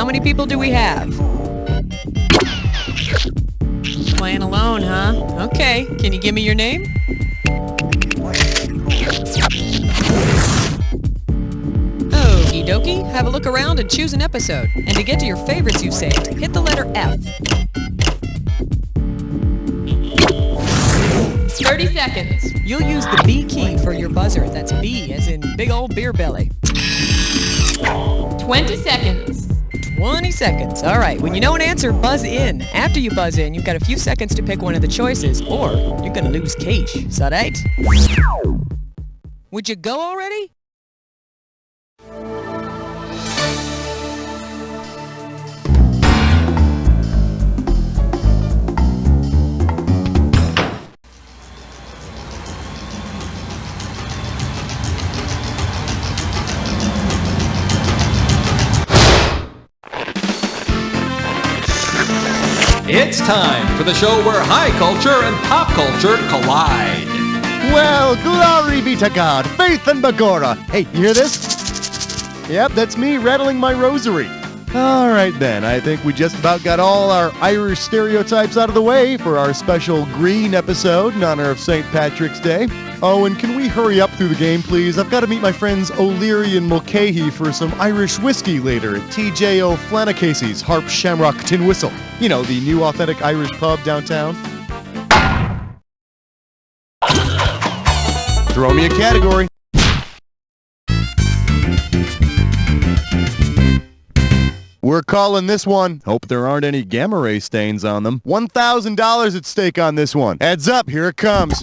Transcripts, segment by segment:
many people do we have? Playing alone, huh? Okay, can you give me your name? Okie dokie, have a look around and choose an episode. And to get to your favorites you saved, hit the letter F. 30 seconds. You'll use the B key for your buzzer. That's B as in big old beer belly. 20 seconds. 20 seconds. All right, when you know an answer, buzz in. After you buzz in, you've got a few seconds to pick one of the choices, or you're gonna lose cash. Is that right? Would you go already? It's time for the show where high culture and pop culture collide. Well, glory be to God, faith and begorra. Hey, you hear this? Yep, that's me rattling my rosary. All right then, I think we just about got all our Irish stereotypes out of the way for our special green episode in honor of St. Patrick's Day. Oh, and can we hurry up through the game, please? I've got to meet my friends O'Leary and Mulcahy for some Irish whiskey later at T.J. O'Flanacasy's Harp Shamrock Tin Whistle. You know, the new authentic Irish pub downtown. Throw me a category. We're calling this one. Hope there aren't any gamma ray stains on them. $1,000 at stake on this one. Heads up, here it comes.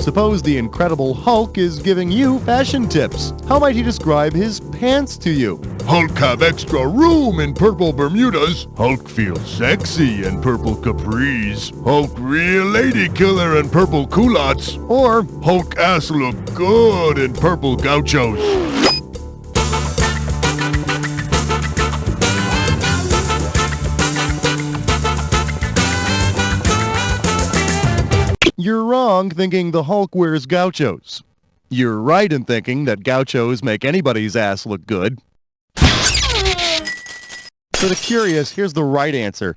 Suppose the Incredible Hulk is giving you fashion tips. How might he describe his pants to you? Hulk have extra room in purple Bermudas. Hulk feels sexy in purple capris. Hulk real lady killer in purple culottes. Or Hulk ass look good in purple gauchos. you're wrong thinking the Hulk wears gauchos. You're right in thinking that gauchos make anybody's ass look good. For the curious, here's the right answer.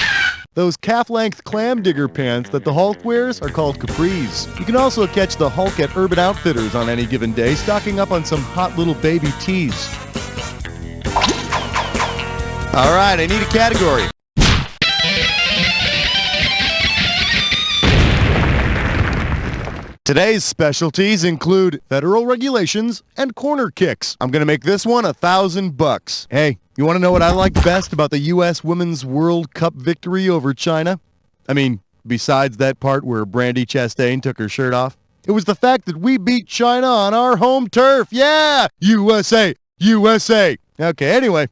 Those calf-length clam digger pants that the Hulk wears are called capris. You can also catch the Hulk at Urban Outfitters on any given day, stocking up on some hot little baby tees. All right, I need a category. Today's specialties include federal regulations and corner kicks. I'm going to make this one $1,000. Hey, you want to know what I liked best about the U.S. Women's World Cup victory over China? I mean, besides that part where Brandi Chastain took her shirt off. It was the fact that we beat China on our home turf. Yeah! USA! USA! Okay, anyway.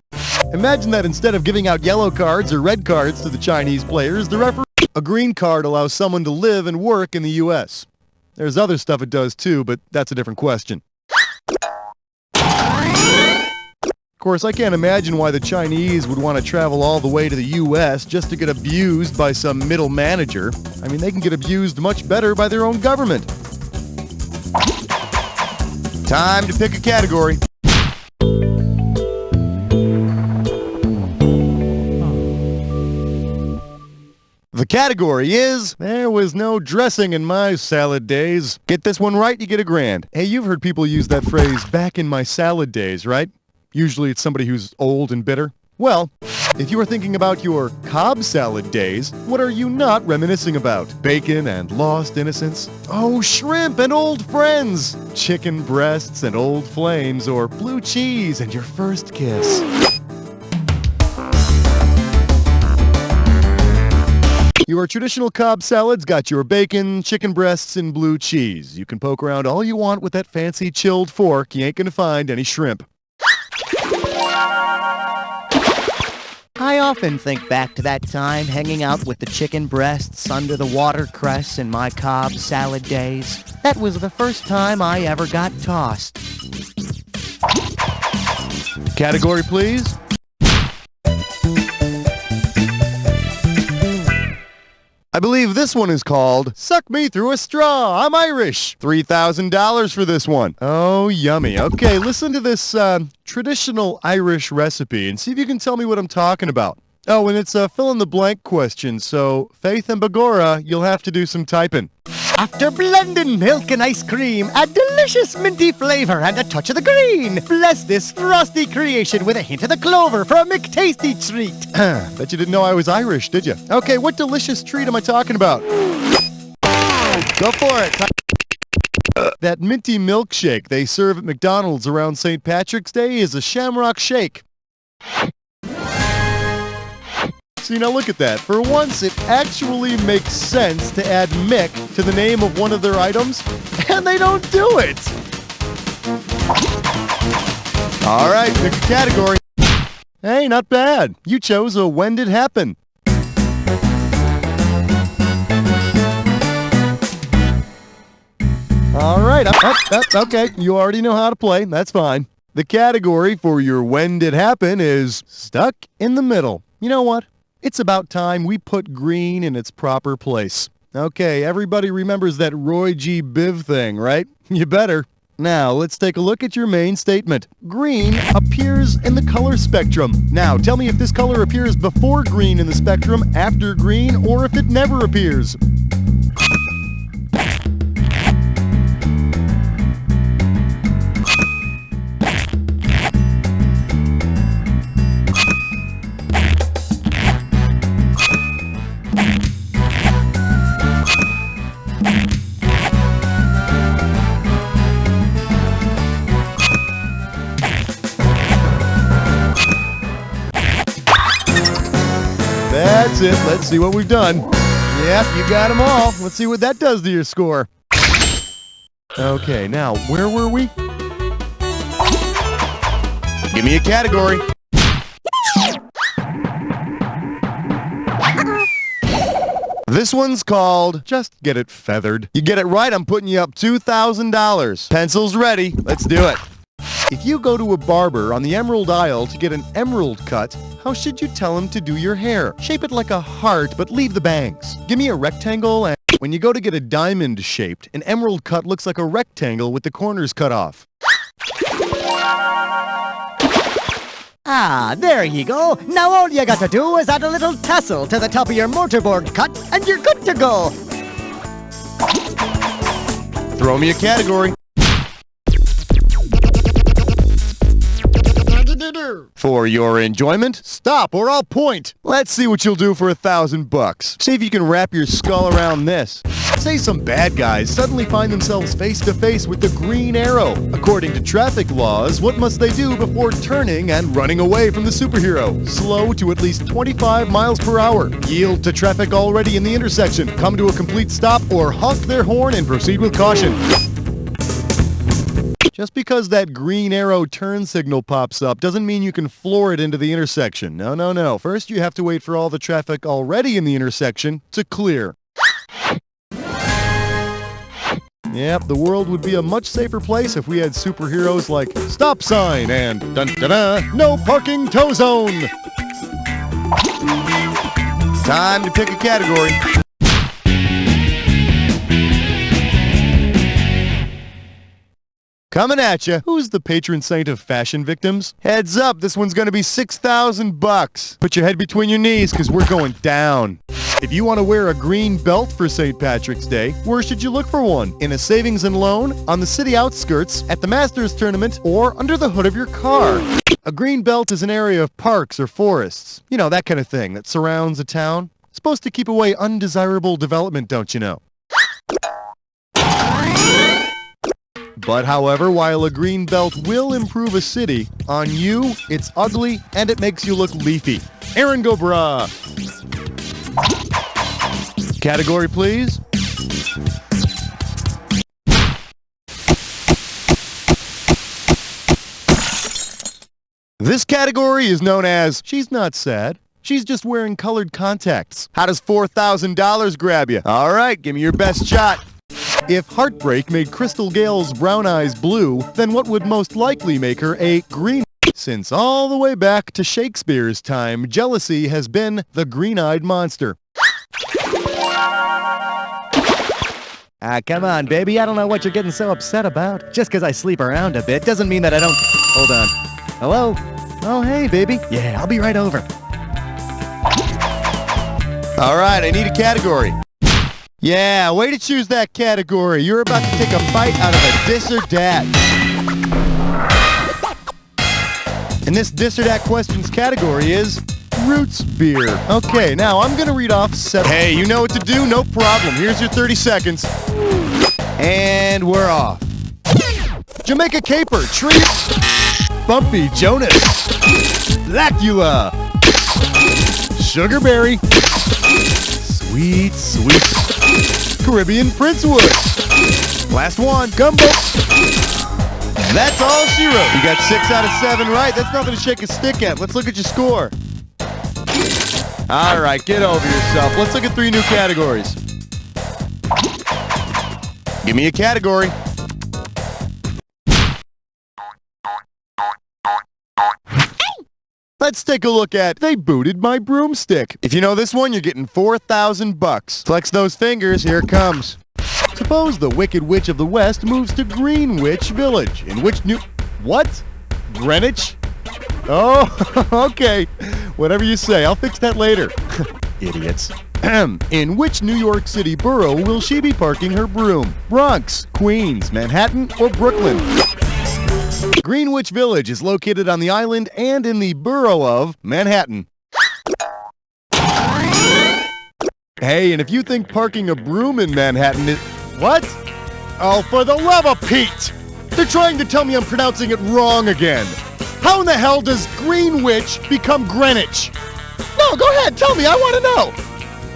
Imagine that instead of giving out yellow cards or red cards to the Chinese players, the referee... A green card allows someone to live and work in the U.S. There's other stuff it does too, but that's a different question. Of course, I can't imagine why the Chinese would want to travel all the way to the U.S. just to get abused by some middle manager. I mean, they can get abused much better by their own government. Time to pick a category. The category is, there was no dressing in my salad days. Get this one right, you get $1,000. Hey, you've heard people use that phrase, back in my salad days, right? Usually it's somebody who's old and bitter. Well, if you were thinking about your Cobb salad days, what are you not reminiscing about? Bacon and lost innocence? Oh, shrimp and old friends! Chicken breasts and old flames, or blue cheese and your first kiss. Your traditional Cobb salads got your bacon, chicken breasts, and blue cheese. You can poke around all you want with that fancy chilled fork. You ain't gonna find any shrimp. I often think back to that time hanging out with the chicken breasts under the watercress in my Cobb salad days. That was the first time I ever got tossed. Category, please. I believe this one is called Suck Me Through a Straw. I'm Irish. $3,000 for this one. Oh, yummy. Okay, listen to this traditional Irish recipe and see if you can tell me what I'm talking about. Oh, and it's a fill-in-the-blank question, so Faith and Begora, you'll have to do some typing. After blending milk and ice cream, add delicious minty flavor and a touch of the green. Bless this frosty creation with a hint of the clover for a McTasty treat. Bet you didn't know I was Irish, did you? Okay, what delicious treat am I talking about? Go for it. That minty milkshake they serve at McDonald's around St. Patrick's Day is a Shamrock Shake. See, now look at that. For once, it actually makes sense to add Mick to the name of one of their items, and they don't do it. All right, pick a category. Hey, not bad. You chose a When Did Happen. All right, okay, you already know how to play. That's fine. The category for your When Did Happen is Stuck in the Middle. You know what? It's about time we put green in its proper place. Okay, everybody remembers that Roy G. Biv thing, right? You better. Now, let's take a look at your main statement. Green appears in the color spectrum. Now, tell me if this color appears before green in the spectrum, after green, or if it never appears. That's it. Let's see what we've done. Yep, you got them all. Let's see what that does to your score. Okay, now, where were we? Give me a category. This one's called Just Get It Feathered. You get it right, I'm putting you up $2,000. Pencils ready. Let's do it. If you go to a barber on the Emerald Isle to get an emerald cut, how should you tell him to do your hair? Shape it like a heart, but leave the bangs. Give me a rectangle, and when you go to get a diamond shaped, an emerald cut looks like a rectangle with the corners cut off. Ah, there you go. Now all you got to do is add a little tassel to the top of your mortarboard cut, and you're good to go. Throw me a category. For your enjoyment, stop or I'll point. Let's see what you'll do for $1,000. See if you can wrap your skull around this. Say some bad guys suddenly find themselves face to face with the green arrow. According to traffic laws, what must they do before turning and running away from the superhero? Slow to at least 25 miles per hour. Yield to traffic already in the intersection. Come to a complete stop or honk their horn and proceed with caution. Just because that green arrow turn signal pops up doesn't mean you can floor it into the intersection. No, no, no. First, you have to wait for all the traffic already in the intersection to clear. Yep, the world would be a much safer place if we had superheroes like Stop Sign and dun-da-da, No Parking Tow Zone. Time to pick a category. Coming at you. Who's the patron saint of fashion victims? Heads up, this one's gonna be $6,000. Put your head between your knees, because we're going down. If you want to wear a green belt for St. Patrick's Day, where should you look for one? In a savings and loan, on the city outskirts, at the Masters tournament, or under the hood of your car? A green belt is an area of parks or forests. You know, that kind of thing that surrounds a town. It's supposed to keep away undesirable development, don't you know? But however, while a green belt will improve a city, on you, it's ugly and it makes you look leafy. Aaron Gobra. Category, please. This category is known as She's Not Sad. She's just wearing colored contacts. How does $4,000 grab you? All right, give me your best shot. If heartbreak made Crystal Gale's brown eyes blue, then what would most likely make her a green? Since all the way back to Shakespeare's time, jealousy has been the green-eyed monster. Ah, come on, baby. I don't know what you're getting so upset about. Just because I sleep around a bit doesn't mean that I don't... Hold on. Hello? Oh, hey, baby. Yeah, I'll be right over. All right, I need a category. Yeah, way to choose that category. You're about to take a bite out of a dis or dat. And this dis or dat questions category is Roots beer. Okay, now I'm going to read off 7. Hey, you know what to do? No problem. Here's your 30 seconds. And we're off. Jamaica Caper, Treat, Bumpy Jonas, Lacula, Sugarberry, Sweet Sweet, Caribbean Princewood. Last one, Gumbo. That's all she wrote. You got 6 out of 7 right. That's nothing to shake a stick at. Let's look at your score. All right, get over yourself. Let's look at 3 new categories. Give me a category. Let's take a look at They Booted My Broomstick. If you know this one, you're getting $4,000. Flex those fingers, here it comes. Suppose the Wicked Witch of the West moves to Greenwich Village. In which new... What? Greenwich? Oh, okay. Whatever you say, I'll fix that later. Idiots. In which New York City borough will she be parking her broom? Bronx, Queens, Manhattan, or Brooklyn? Greenwich Village is located on the island and in the borough of Manhattan. Hey, and if you think parking a broom in Manhattan is... What? Oh, for the love of Pete! They're trying to tell me I'm pronouncing it wrong again. How in the hell does Greenwich become Greenwich? No, go ahead, tell me, I want to know.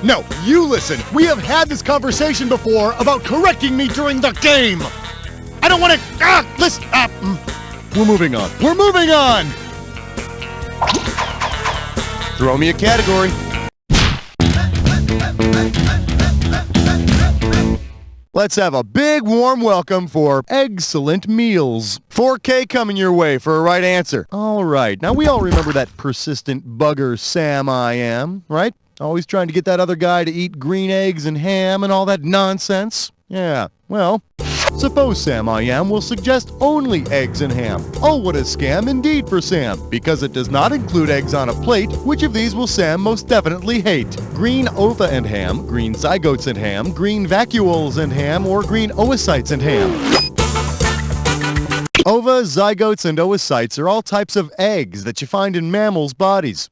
No, you listen. We have had this conversation before about correcting me during the game. I don't want to... listen. We're moving on. We're moving on! Throw me a category. Let's have a big warm welcome for excellent meals. 4K coming your way for a right answer. All right, now we all remember that persistent bugger Sam I am, right? Always trying to get that other guy to eat green eggs and ham and all that nonsense. Yeah, well, suppose Sam I am will suggest only eggs and ham. Oh, what a scam indeed for Sam, because it does not include eggs on a plate. Which of these will Sam most definitely hate? Green ova and ham, green zygotes and ham, green vacuoles and ham, or green oocytes and ham? Ova, zygotes, and oocytes are all types of eggs that you find in mammals' bodies.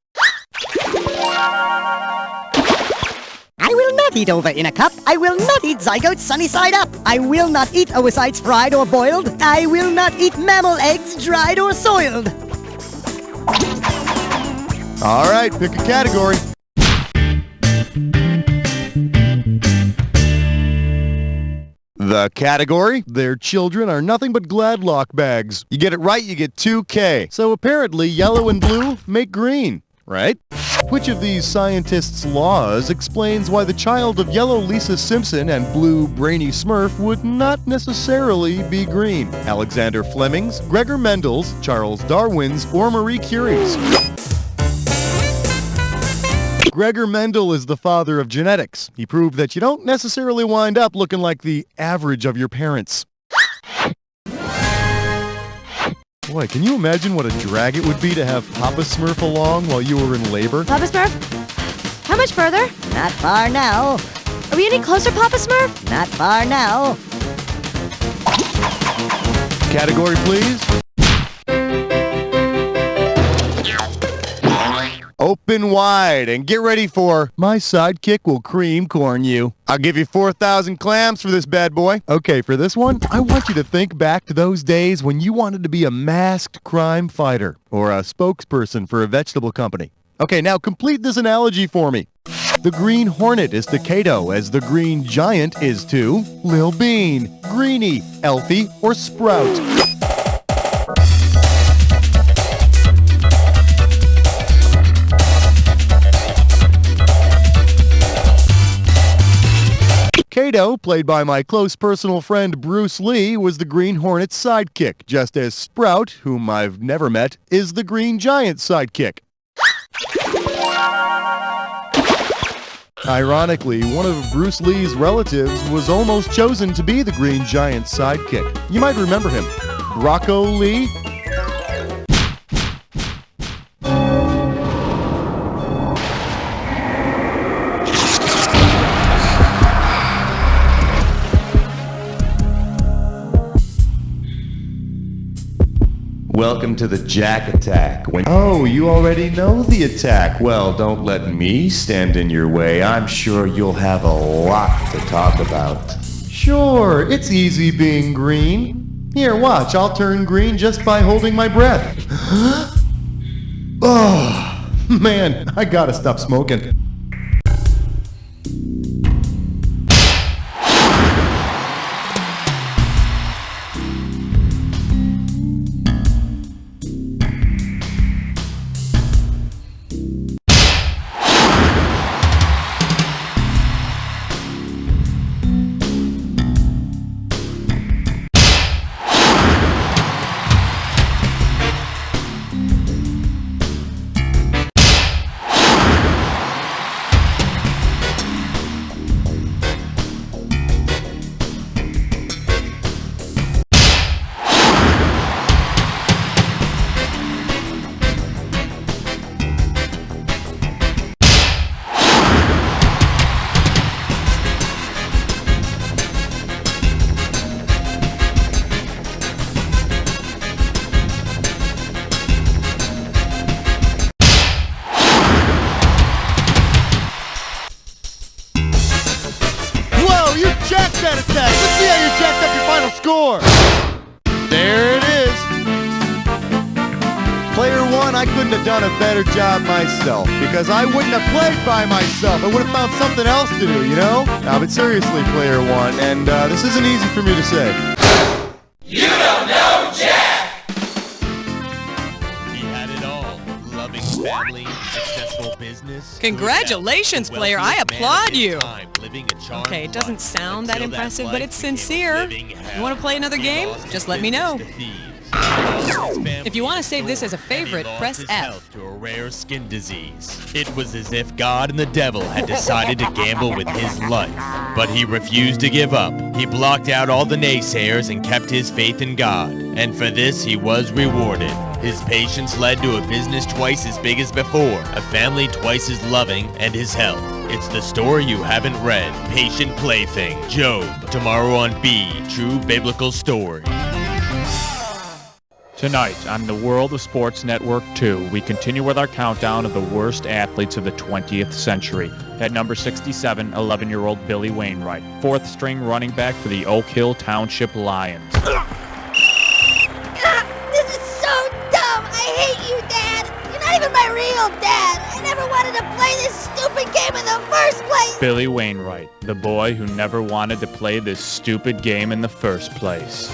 I will not eat ova in a cup. I will not eat zygotes sunny side up. I will not eat oocytes fried or boiled. I will not eat mammal eggs dried or soiled. All right, pick a category. The category? Their children are nothing but Gladlock bags. You get it right, you get 2K. So apparently yellow and blue make green, right? Which of these scientists' laws explains why the child of yellow Lisa Simpson and blue Brainy Smurf would not necessarily be green? Alexander Fleming's, Gregor Mendel's, Charles Darwin's, or Marie Curie's? Gregor Mendel is the father of genetics. He proved that you don't necessarily wind up looking like the average of your parents. Boy, can you imagine what a drag it would be to have Papa Smurf along while you were in labor? Papa Smurf? How much further? Not far now. Are we any closer, Papa Smurf? Not far now. Category, please. Open wide and get ready for My Sidekick Will Cream Corn You. I'll give you 4,000 clams for this bad boy. Okay, for this one, I want you to think back to those days when you wanted to be a masked crime fighter or a spokesperson for a vegetable company. Okay, now complete this analogy for me. The Green Hornet is to Kato as the Green Giant is to Lil Bean, Greenie, Elfie, or Sprout. Kato, played by my close personal friend Bruce Lee, was the Green Hornet's sidekick, just as Sprout, whom I've never met, is the Green Giant's sidekick. Ironically, one of Bruce Lee's relatives was almost chosen to be the Green Giant's sidekick. You might remember him. Rocco Lee? Welcome to the Jack Attack. Oh, you already know the attack. Well, don't let me stand in your way. I'm sure you'll have a lot to talk about. Sure, it's easy being green. Here, watch. I'll turn green just by holding my breath. Oh, man, I gotta stop smoking. That attack. Let's see how you jacked up your final score. There it is. Player one, I couldn't have done a better job myself because I wouldn't have played by myself. I would have found something else to do, you know? Now, but seriously, player one, and this isn't easy for me to say. You don't know Jack! He had it all. Loving family, successful business. Congratulations, player. I applaud you. Okay, it doesn't sound that impressive, but it's sincere. You want to play another game? Just let me know. If you want to save this as a favorite, press F. To a rare skin disease. It was as if God and the devil had decided to gamble with his life. But he refused to give up. He blocked out all the naysayers and kept his faith in God. And for this, he was rewarded. His patience led to a business twice as big as before, a family twice as loving, and his health. It's the story you haven't read. Patient Plaything. Job. Tomorrow on B. True Biblical Story. Tonight on the World of Sports Network 2, we continue with our countdown of the worst athletes of the 20th century. At number 67, 11-year-old Billy Wainwright, fourth string running back for the Oak Hill Township Lions. This is so dumb! I hate you, Dad! You're not even my real dad! I never wanted to play this stupid game in the first place! Billy Wainwright, the boy who never wanted to play this stupid game in the first place.